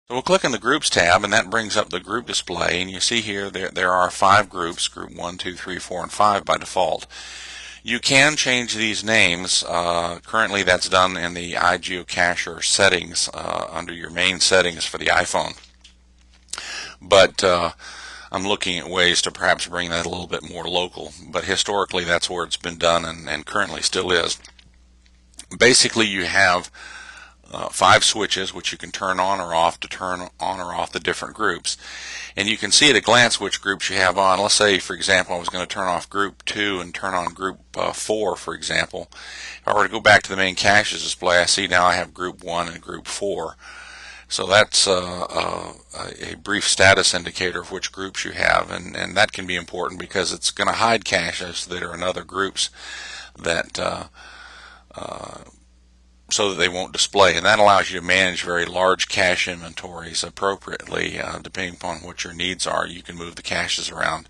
So we'll click on the Groups tab, and that brings up the group display, and you see here there are 5 groups, group 1, 2, 3, 4, and 5 by default. You can change these names. Currently that's done in the iGeoCacher settings under your main settings for the iPhone. But I'm looking at ways to perhaps bring that a little bit more local. But historically that's where it's been done and currently still is. Basically you have 5 switches which you can turn on or off to turn on or off the different groups, and you can see at a glance which groups you have on. Let's say for example I was going to turn off group 2 and turn on group 4 for example. If I were to go back to the main caches display, I see now I have group 1 and group 4. So that's a brief status indicator of which groups you have, and that can be important because it's going to hide caches that are in other groups that so that they won't display, and that allows you to manage very large cache inventories appropriately depending upon what your needs are. You can move the caches around,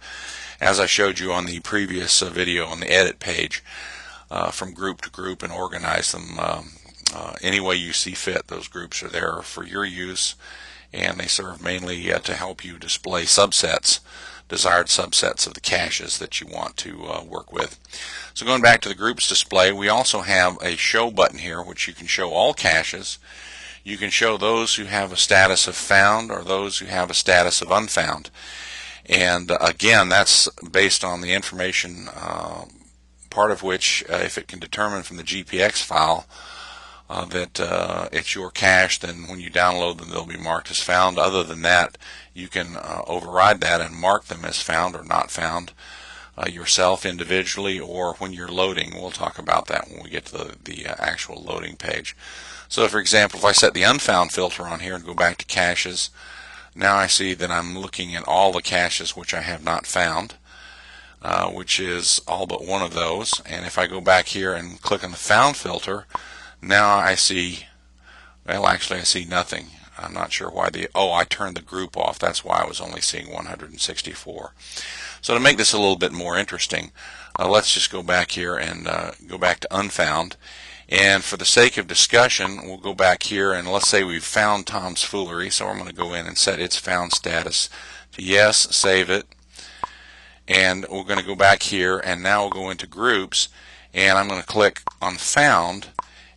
as I showed you on the previous video on the edit page, from group to group and organize them any way you see fit. Those groups are there for your use, and they serve mainly to help you display subsets, desired subsets of the caches that you want to work with. So going back to the groups display, we also have a show button here which you can show all caches. You can show those who have a status of found or those who have a status of unfound, and again that's based on the information, part of which if it can determine from the GPX file that it's your cache, then when you download them they'll be marked as found. Other than that, you can override that and mark them as found or not found yourself individually, or when you're loading. We'll talk about that when we get to the actual loading page. So for example, if I set the unfound filter on here and go back to caches, now I see that I'm looking at all the caches which I have not found, which is all but one of those. And if I go back here and click on the found filter, now I see, well actually I see nothing. I'm not sure why I turned the group off. That's why I was only seeing 164. So to make this a little bit more interesting, let's just go back here and go back to unfound. And for the sake of discussion, we'll go back here and let's say we've found Tom's Foolery. So I'm going to go in and set its found status to yes, save it. And we're going to go back here and now we'll go into groups, and I'm going to click on found.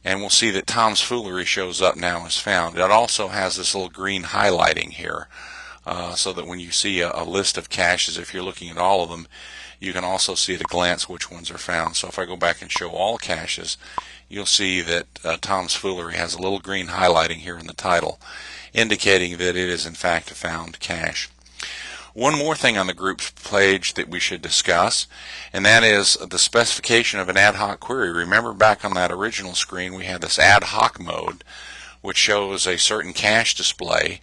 And we'll see that Tom's Foolery shows up now as found. It also has this little green highlighting here, so that when you see a list of caches, if you're looking at all of them, you can also see at a glance which ones are found. So if I go back and show all caches, you'll see that Tom's Foolery has a little green highlighting here in the title, indicating that it is in fact a found cache. One more thing on the groups page that we should discuss, and that is the specification of an ad hoc query. Remember back on that original screen we had this ad hoc mode which shows a certain cache display,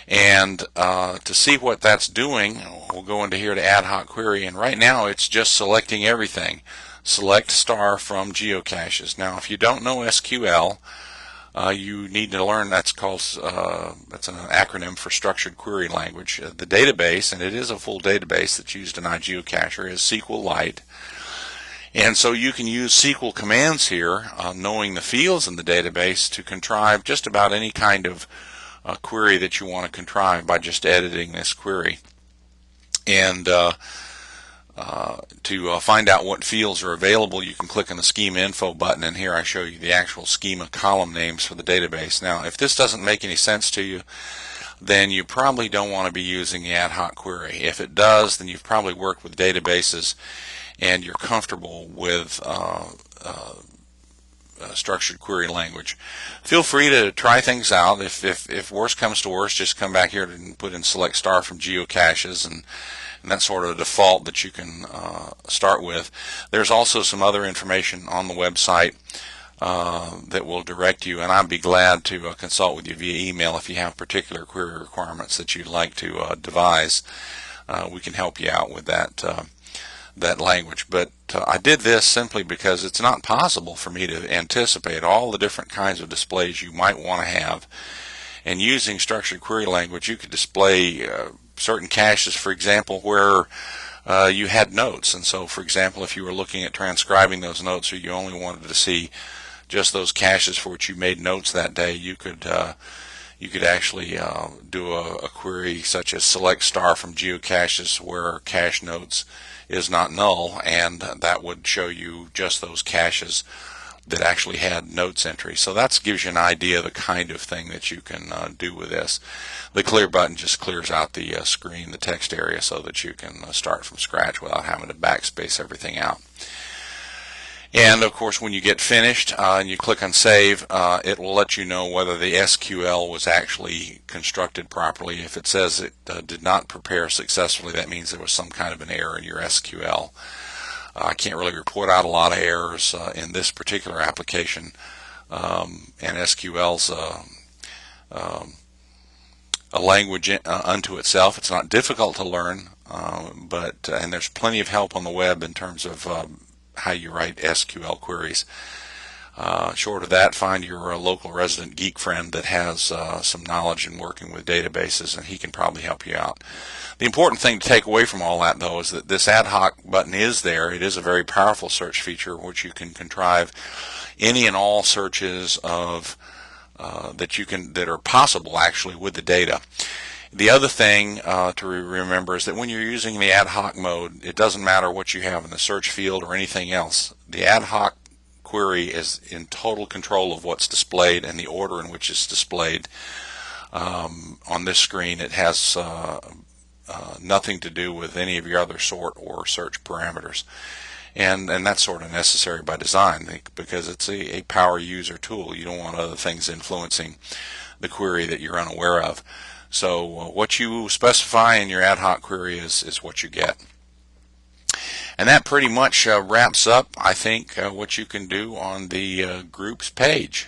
and to see what that's doing we'll go into here to ad hoc query, and right now it's just selecting everything. Select star from geocaches. Now if you don't know SQL, you need to learn, that's an acronym for Structured Query Language. The database, and it is a full database that's used in iGeoCacher, is SQLite. And so you can use SQL commands here, knowing the fields in the database, to contrive just about any kind of query that you want to contrive by just editing this query. And to find out what fields are available, you can click on the schema info button, and here I show you the actual schema column names for the database. Now if this doesn't make any sense to you, then you probably don't want to be using the ad hoc query. If it does, then you've probably worked with databases and you're comfortable with structured query language. Feel free to try things out. If worse comes to worse, just come back here and put in select star from geocaches, and that's sort of a default that you can start with. There's also some other information on the website that will direct you, and I'd be glad to consult with you via email if you have particular query requirements that you'd like to devise. We can help you out with that language. But I did this simply because it's not possible for me to anticipate all the different kinds of displays you might want to have. And using structured query language, you could display certain caches, for example, where you had notes. And so, for example, if you were looking at transcribing those notes, or you only wanted to see just those caches for which you made notes that day, you could you could actually do a query such as select star from geocaches where cache nodes is not null, and that would show you just those caches that actually had notes entry. So that gives you an idea of the kind of thing that you can do with this. The clear button just clears out the screen, the text area, so that you can start from scratch without having to backspace everything out. And of course, when you get finished and you click on save, it will let you know whether the SQL was actually constructed properly. If it says it did not prepare successfully, that means there was some kind of an error in your SQL. I can't really report out a lot of errors in this particular application, and SQL's a language unto itself. It's not difficult to learn, and there's plenty of help on the web in terms of how you write SQL queries. Short of that, find your local resident geek friend that has some knowledge in working with databases, and he can probably help you out. The important thing to take away from all that, though, is that this ad hoc button is there. It is a very powerful search feature which you can contrive any and all searches of that are possible actually with the data. The other thing to remember is that when you're using the ad hoc mode, it doesn't matter what you have in the search field or anything else. The ad hoc query is in total control of what's displayed and the order in which it's displayed on this screen. It has nothing to do with any of your other sort or search parameters. And that's sort of necessary by design because it's a power user tool. You don't want other things influencing the query that you're unaware of. So what you specify in your ad hoc query is what you get. And that pretty much wraps up, I think, what you can do on the groups page.